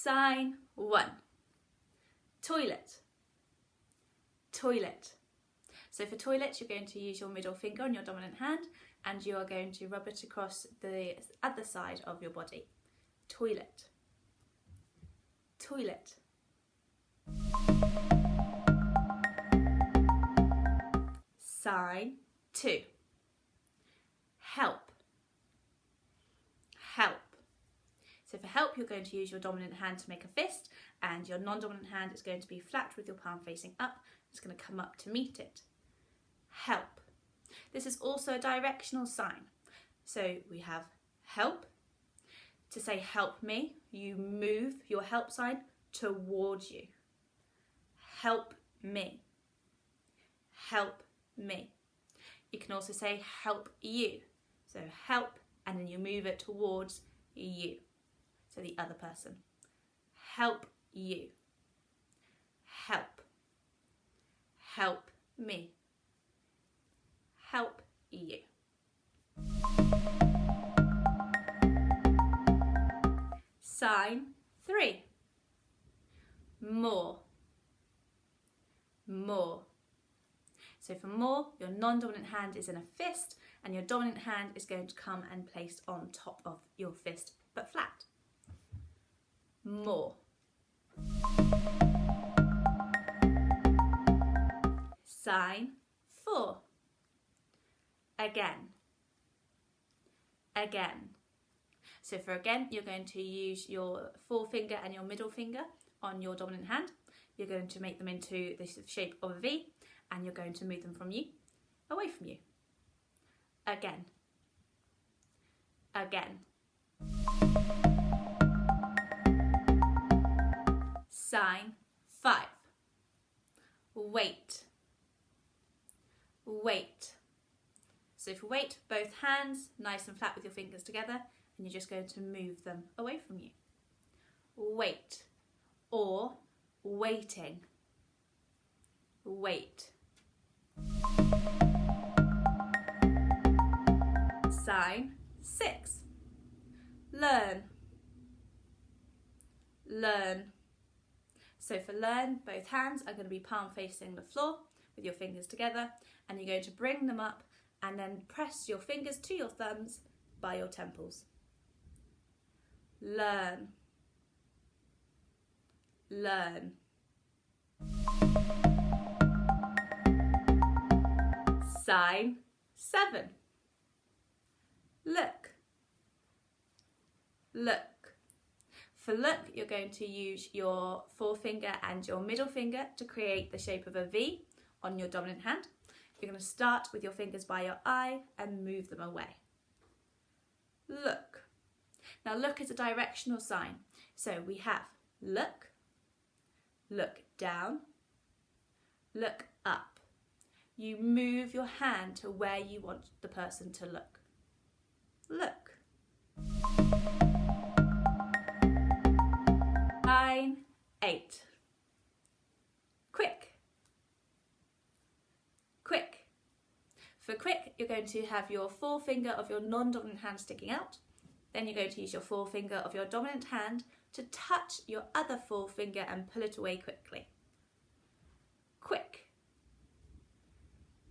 Sign 1. Toilet. Toilet. So for toilet, you're going to use your middle finger on your dominant hand and you are going to rub it across the other side of your body. Toilet. Toilet. Sign 2. Help. Help. So for help, you're going to use your dominant hand to make a fist and your non-dominant hand is going to be flat with your palm facing up. It's going to come up to meet it. Help. This is also a directional sign. So we have help. To say help me, you move your help sign towards you. Help me. Help me. You can also say help you. So help and then you move it towards you. So the other person. Help you. Help. Help me. Help you. Sign 3. More. More. So for more, your non-dominant hand is in a fist and your dominant hand is going to come and place on top of your fist, but flat. More. Sign 4. Again. Again. So for again, you're going to use your forefinger and your middle finger on your dominant hand. You're going to make them into this shape of a V and you're going to move them from you, away from you. Again. Again. Sign 5. Wait. Wait. So for wait, both hands nice and flat with your fingers together and you're just going to move them away from you. Wait. Or waiting. Wait. Sign 6. Learn. Learn. So for learn, both hands are going to be palm facing the floor with your fingers together and you're going to bring them up and then press your fingers to your thumbs by your temples. Learn. Learn. Sign 7. Look. Look. For look, you're going to use your forefinger and your middle finger to create the shape of a V on your dominant hand. You're going to start with your fingers by your eye and move them away. Look. Now look is a directional sign. So we have look, look down, look up. You move your hand to where you want the person to look. Look. Sign 8. Quick. Quick. For quick, you're going to have your forefinger of your non-dominant hand sticking out. Then you're going to use your forefinger of your dominant hand to touch your other forefinger and pull it away quickly. Quick.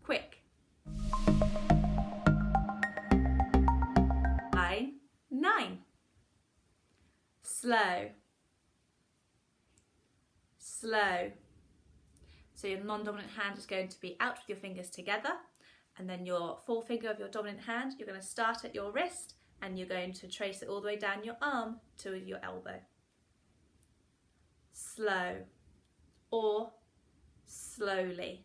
Quick. Sign 9. Slow. Slow. So your non-dominant hand is going to be out with your fingers together and then your forefinger of your dominant hand, you're going to start at your wrist and you're going to trace it all the way down your arm to your elbow. Slow or slowly.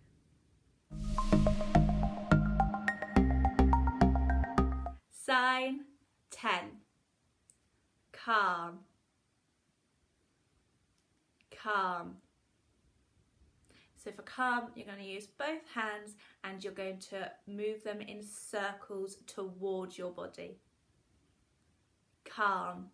Sign 10. Calm. Calm. So for calm, you're going to use both hands and you're going to move them in circles towards your body. Calm.